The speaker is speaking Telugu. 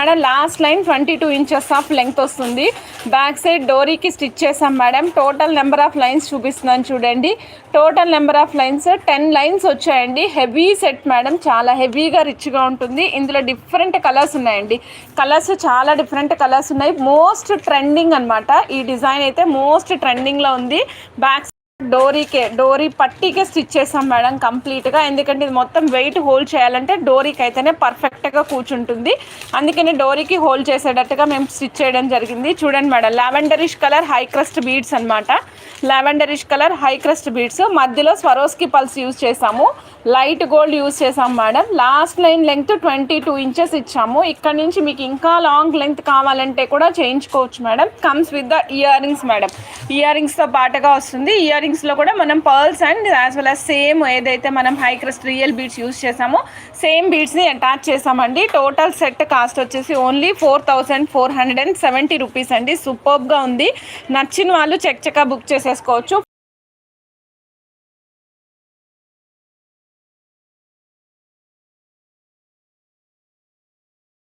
Madam last line 22 inches of length వస్తుంది. బ్యాక్ సైడ్ డోరీకి స్టిచ్ చేసాం madam. Total number of lines చూపిస్తున్నాను చూడండి. Total number of lines 10 lines వచ్చాయండి. హెవీ సెట్ మేడం, చాలా హెవీగా రిచ్గా ఉంటుంది. ఇందులో డిఫరెంట్ కలర్స్ ఉన్నాయండి. కలర్స్ చాలా డిఫరెంట్ కలర్స్ ఉన్నాయి. మోస్ట్ ట్రెండింగ్ అనమాట ఈ డిజైన్ అయితే, మోస్ట్ ట్రెండింగ్లో ఉంది. బ్యాక్ డోరీ పట్టీకే స్టిచ్ చేసాం మేడం కంప్లీట్గా. ఎందుకంటే ఇది మొత్తం వెయిట్ హోల్డ్ చేయాలంటే డోరీకి అయితేనే పర్ఫెక్ట్గా కూర్చుంటుంది. అందుకని డోరీకి హోల్డ్ చేసేటట్టుగా మేము స్టిచ్ చేయడం జరిగింది. చూడండి madam, lavenderish colour high crust beads అనమాట. Lavenderish colour high crust beads, మధ్యలో స్వరోస్కి పల్స్ యూజ్ చేసాము. లైట్ గోల్డ్ యూజ్ చేసాం madam. Last line length 22 inches ఇచ్చాము. ఇక్కడ నుంచి మీకు ఇంకా లాంగ్ లెంగ్త్ కావాలంటే కూడా చేయించుకోవచ్చు madam. Comes with the ear rings madam. Ear రింగ్స్తో పాటుగా వస్తుంది. ఇయర్ రింగ్స్లో కూడా మనం pearls and as well as same ఏదైతే మనం high crust real beads use చేసామో సేమ్ బీడ్స్ని అటాచ్ చేసామండి. టోటల్ సెట్ కాస్ట్ వచ్చేసి ఓన్లీ 4470 రూపీస్ అండి. సూపర్బ్గా ఉంది. నచ్చిన వాళ్ళు చెక్చకా బుక్ చేసేసుకోవచ్చు.